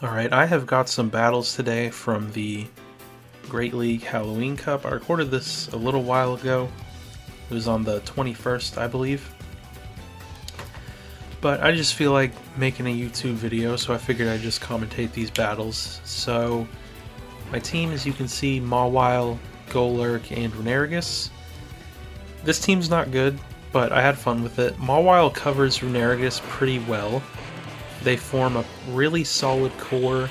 Alright, I have got some battles today from the Great League Halloween Cup. I recorded this a little while ago. It was on the 21st, I believe. But I just feel like making a YouTube video, so I figured I'd just commentate these battles. So, my team, as you can see, Mawile, Golurk, and Runerigus. This team's not good, but I had fun with it. Mawile covers Runerigus pretty well. They form a really solid core.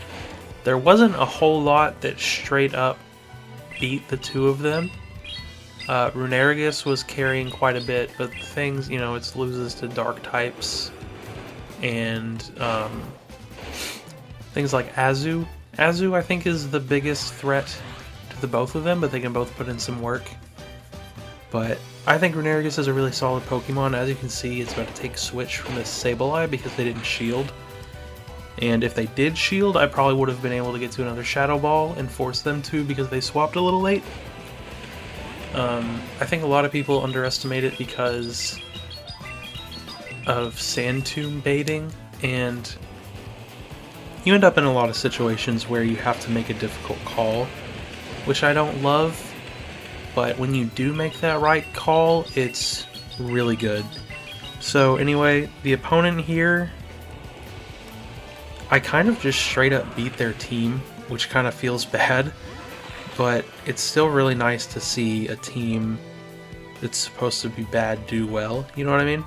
There wasn't a whole lot that straight up beat the two of them. Runerigus was carrying quite a bit, but things, it loses to dark types and things like Azu. Azu, I think, is the biggest threat to the both of them, but they can both put in some work. But I think Runerigus is a really solid Pokemon. As you can see, it's about to take switch from this Sableye because they didn't shield. And if they did shield, I probably would have been able to get to another Shadow Ball and force them to because they swapped a little late. I think a lot of people underestimate it because of Sand Tomb baiting, and you end up in a lot of situations where you have to make a difficult call, which I don't love. But when you do make that right call, it's really good. So anyway, the opponent here, I kind of just straight up beat their team, which kind of feels bad. But it's still really nice to see a team that's supposed to be bad do well, you know what I mean?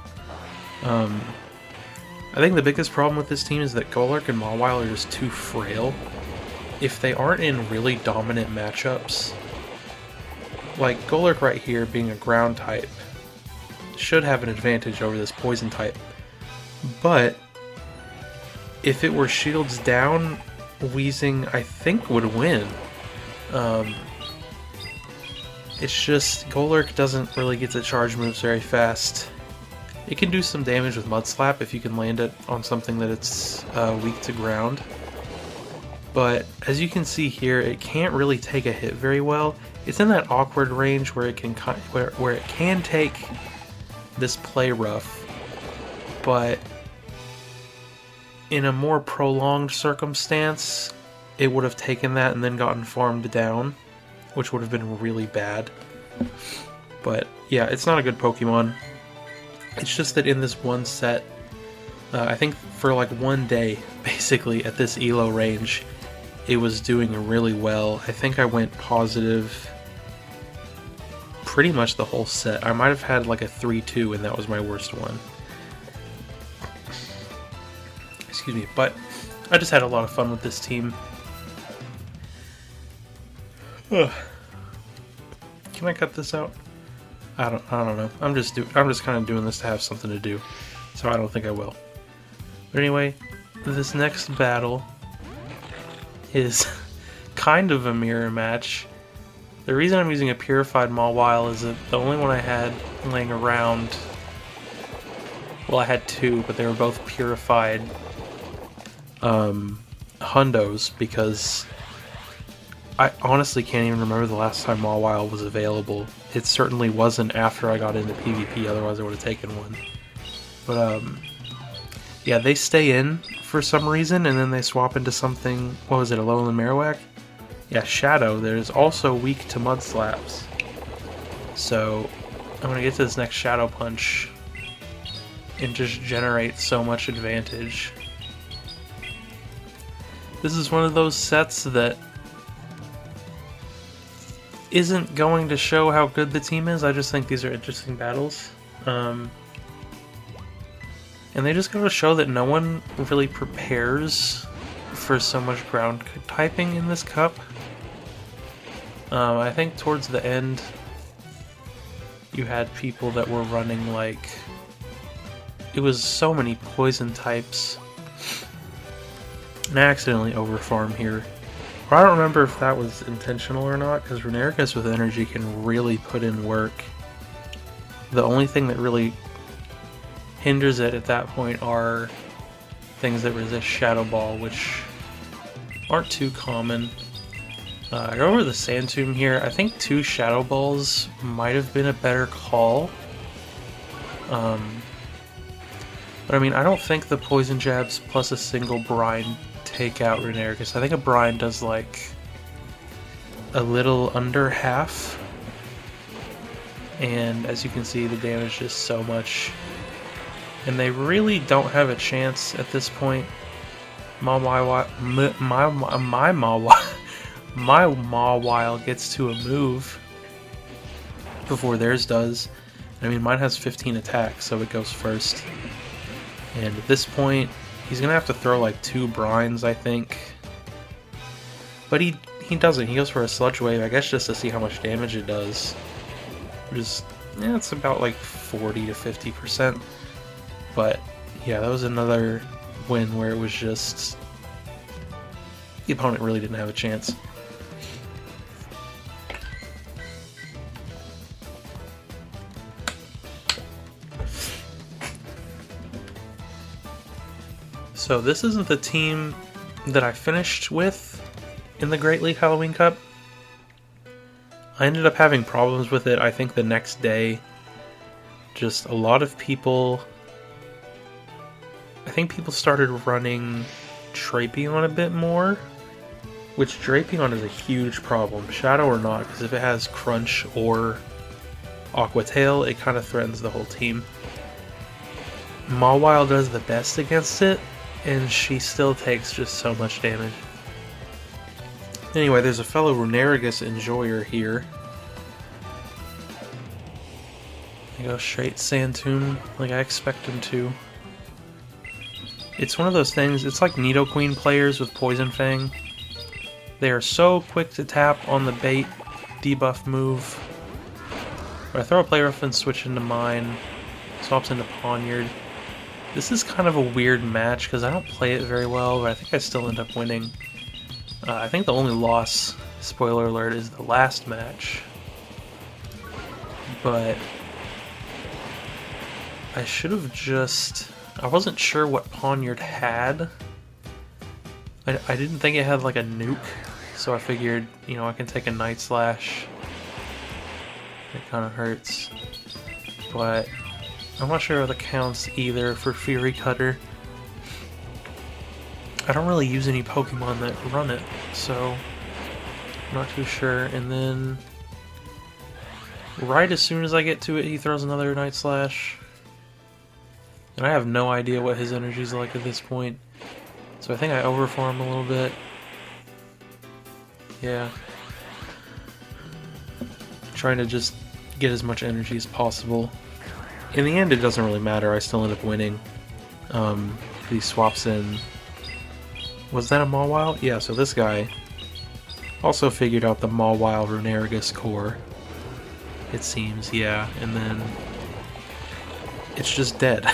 I think the biggest problem with this team is that Golurk and Mawile are just too frail. If they aren't in really dominant matchups, like Golurk right here being a ground type should have an advantage over this poison type, but if it were shields down, Weezing I think would win. It's just Golurk doesn't really get to charge moves very fast. It can do some damage with Mud Slap if you can land it on something that it's weak to ground, but as you can see here, it can't really take a hit very well. It's in that awkward range where it can where it can take this play rough, but in a more prolonged circumstance, it would have taken that and then gotten farmed down, which would have been really bad. But yeah, it's not a good Pokemon. It's just that in this one set, I think for like one day, basically at this ELO range, it was doing really well. I think I went positive pretty much the whole set. I might have had like a 3-2 and that was my worst one. Excuse me, but I just had a lot of fun with this team. Ugh. Can I cut this out? I don't know. I'm just kind of doing this to have something to do, so I don't think I will. But anyway, this next battle is kind of a mirror match. The reason I'm using a purified Mawile is that the only one I had laying around, well, I had two, but they were both purified Hundos, because I honestly can't even remember the last time Mawile was available. It certainly wasn't after I got into PvP, otherwise I would have taken one. But yeah, they stay in for some reason, and then they swap into something, what was it, Alolan Marowak? Yeah, Shadow. There's also weak to Mud Slaps. So I'm going to get to this next Shadow Punch and just generate so much advantage. This is one of those sets that isn't going to show how good the team is. I just think these are interesting battles. And they just go to show that no one really prepares for so much ground typing in this cup. I think towards the end you had people that were running like, it was so many poison types, and I accidentally overfarm here. Or I don't remember if that was intentional or not, because Runerigus with energy can really put in work. The only thing that really hinders it at that point are things that resist Shadow Ball, which aren't too common. I go over the Sand Tomb here. I think 2 Shadow Balls might have been a better call. But I mean, I don't think the Poison Jabs plus a single Brine take out Runerigus. I think a brine does like a little under half. And as you can see, the damage is so much. And they really don't have a chance at this point. My Mawile gets to a move before theirs does. I mean, mine has 15 attacks, so it goes first. And at this point, he's gonna have to throw like 2 brines, I think. But he doesn't. He goes for a Sludge Wave, I guess just to see how much damage it does. Which is, yeah, it's about like 40 to 50%. But yeah, that was another win where it was just the opponent really didn't have a chance. So this isn't the team that I finished with in the Great League Halloween Cup. I ended up having problems with it, I think, the next day. Just a lot of people... I think people started running Drapion a bit more, which Drapion is a huge problem, Shadow or not, because if it has Crunch or Aqua Tail, it kind of threatens the whole team. Mawile does the best against it, and she still takes just so much damage. Anyway, there's a fellow Runerigus enjoyer here. I go straight Sand Tomb like I expect him to. It's one of those things, it's like Nidoqueen players with Poison Fang. They are so quick to tap on the bait debuff move. But I throw a player off and switch into mine, swaps into Poniard. This is kind of a weird match because I don't play it very well, but I think I still end up winning. I think the only loss, spoiler alert, is the last match. But I should have just... I wasn't sure what Poniard had. I didn't think it had like a nuke, so I figured, you know, I can take a Night Slash. It kind of hurts. But I'm not sure if that counts either for Fury Cutter. I don't really use any Pokemon that run it, so I'm not too sure. And then right as soon as I get to it, he throws another Night Slash. And I have no idea what his energy's like at this point. So I think I overform a little bit. Yeah. Trying to just get as much energy as possible. In the end, it doesn't really matter. I still end up winning. He swaps in... Was that a Mawile? Yeah, so this guy also figured out the Mawile Runerigus core. It seems, yeah. And then... it's just dead.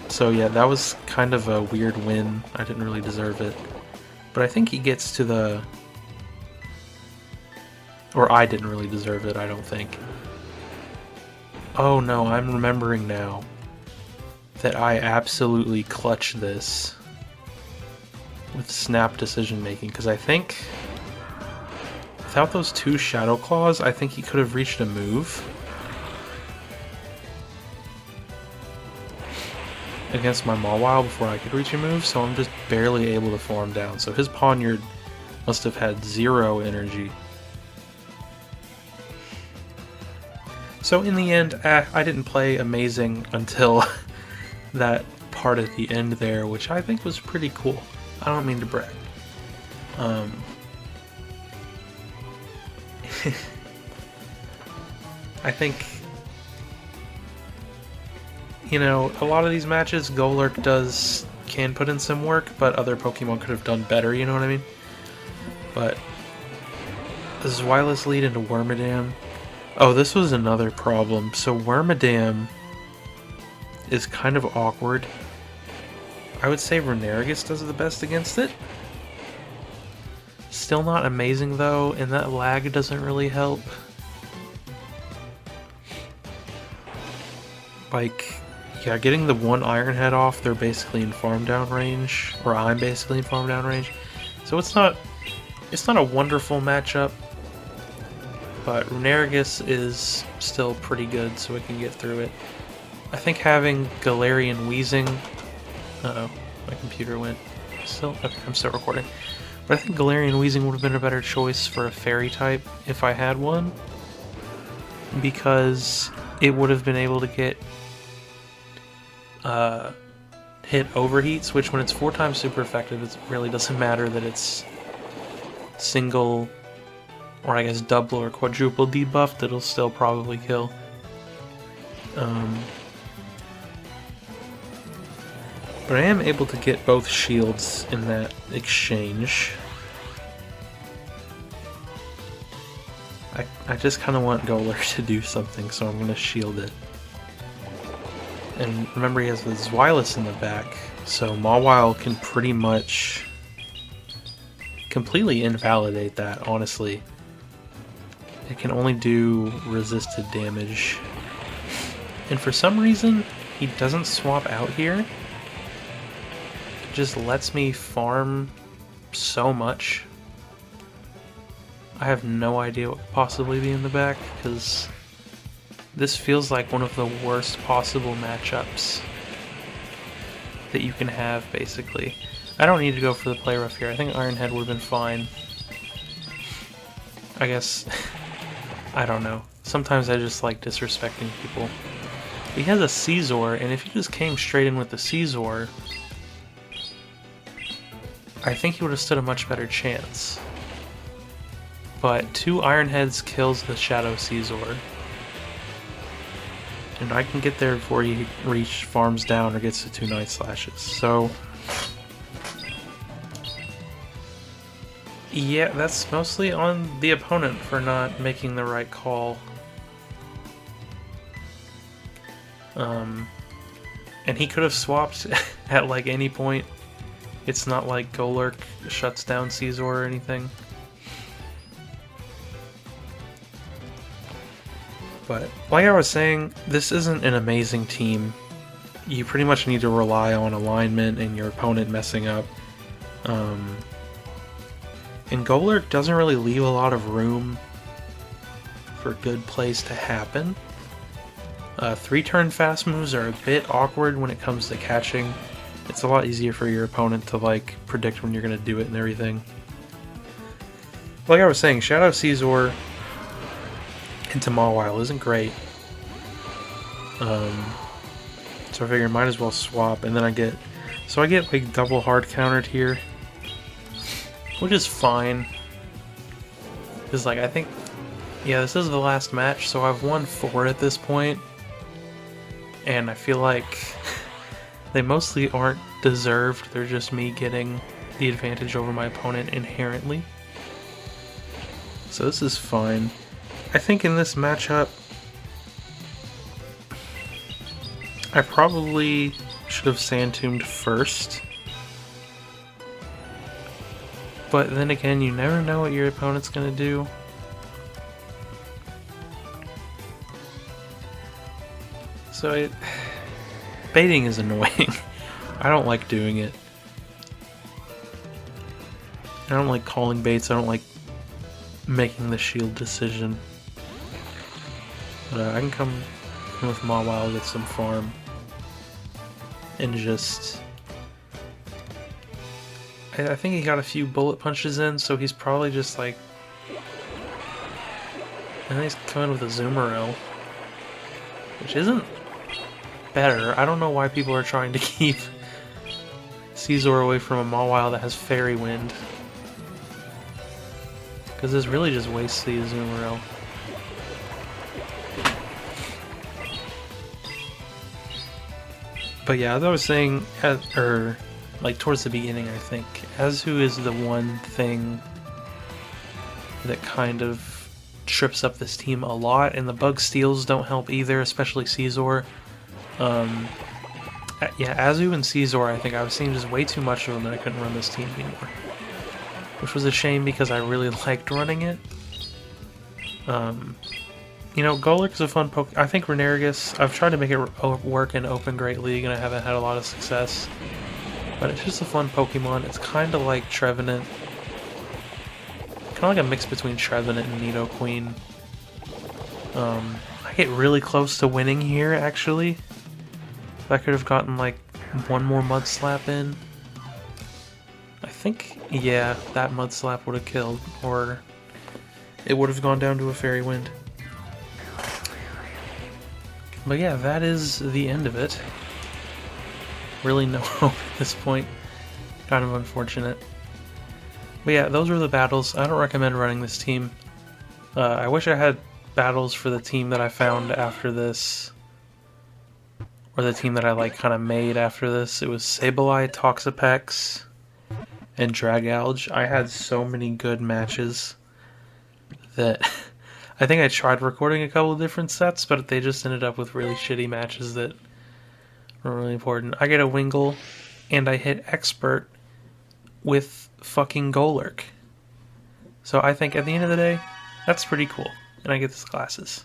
So yeah, that was kind of a weird win. I didn't really deserve it. But I think he gets to the... Or I didn't really deserve it, I don't think. Oh no, I'm remembering now that I absolutely clutched this with snap decision making, because I think without those 2 Shadow Claws, I think he could have reached a move against my Mawile before I could reach a move, so I'm just barely able to farm down. So his Poniard must have had 0 energy. So in the end, I didn't play amazing until that part at the end there, which I think was pretty cool. I don't mean to brag. I think, you know, a lot of these matches, Golurk can put in some work, but other Pokemon could have done better, you know what I mean? But this is Wireless lead into Wormadam. Oh, this was another problem. So Wormadam is kind of awkward. I would say Runerigus does the best against it. Still not amazing though, and that lag doesn't really help. Like, yeah, getting the 1 Iron Head off, they're basically in farm down range, or I'm basically in farm down range. So it's not a wonderful matchup. But Runerigus is still pretty good, so we can get through it. I think having Galarian Weezing... Uh-oh. My computer went. Still? Okay, I'm still recording. But I think Galarian Weezing would have been a better choice for a fairy type if I had one. Because it would have been able to get hit overheats, which when it's 4 times super effective, it really doesn't matter that it's single, or I guess double or quadruple debuffed, it'll still probably kill. But I am able to get both shields in that exchange. I just kind of want Golurk to do something, so I'm going to shield it. And remember, he has the Zweilous in the back, so Mawile can pretty much completely invalidate that, honestly. It can only do resisted damage. And for some reason, he doesn't swap out here. It just lets me farm so much. I have no idea what could possibly be in the back, because this feels like one of the worst possible matchups that you can have, basically. I don't need to go for the play rough here. I think Iron Head would have been fine. I guess, I don't know. Sometimes I just like disrespecting people. He has a Scizor, and if he just came straight in with the Scizor, I think he would have stood a much better chance. But 2 Iron Heads kills the Shadow Scizor. And I can get there before he farms down or gets to 2 Night Slashes. So yeah, that's mostly on the opponent for not making the right call. And he could have swapped at like any point. It's not like Golurk shuts down Scizor or anything. But like I was saying, this isn't an amazing team. You pretty much need to rely on alignment and your opponent messing up. And Golurk doesn't really leave a lot of room for good plays to happen. 3-turn fast moves are a bit awkward when it comes to catching. It's a lot easier for your opponent to like predict when you're going to do it and everything. Like I was saying, Shadow Scizor into Mawile isn't great. So I figure I might as well swap, and then I get like double hard countered here, which is fine. Because like I think, yeah, this is the last match, so I've won 4 at this point, and I feel like they mostly aren't deserved. They're just me getting the advantage over my opponent inherently. So this is fine. I think in this matchup, I probably should have Sand Tombed first. But then again, you never know what your opponent's going to do. So baiting is annoying. I don't like doing it. I don't like calling baits. I don't like making the shield decision. But I can come with Mawile, get some farm, and just... I think he got a few bullet punches in, so he's probably just like... And then he's coming with a Azumarill, which isn't better. I don't know why people are trying to keep Scizor away from a Mawile that has Fairy Wind, because this really just wastes the Azumarill. But yeah, as I was saying, like towards the beginning, I think Azu is the one thing that kind of trips up this team a lot, and the bug steals don't help either, especially Scizor. Yeah, Azu and Scizor, I think I was seeing just way too much of them and I couldn't run this team anymore. Which was a shame because I really liked running it. You know, Golurk is a fun Pokemon. I think Reneragus, I've tried to make it work in Open Great League and I haven't had a lot of success. But it's just a fun Pokemon. It's kind of like Trevenant. Kind of like a mix between Trevenant and Nidoqueen. I get really close to winning here, actually. If I could have gotten like one more Mud Slap in. think, yeah, that Mud Slap would have killed, or it would have gone down to a Fairy Wind. But yeah, that is the end of it. Really no hope at this point. Kind of unfortunate. But yeah, those were the battles. I don't recommend running this team. I wish I had battles for the team that I found after this. Or the team that I like kind of made after this. It was Sableye, Toxapex, and Dragalge. I had so many good matches that I think I tried recording a couple of different sets, but they just ended up with really shitty matches that weren't really important. I get a Wingull, and I hit Expert with fucking Golurk. So I think at the end of the day, that's pretty cool. And I get these glasses.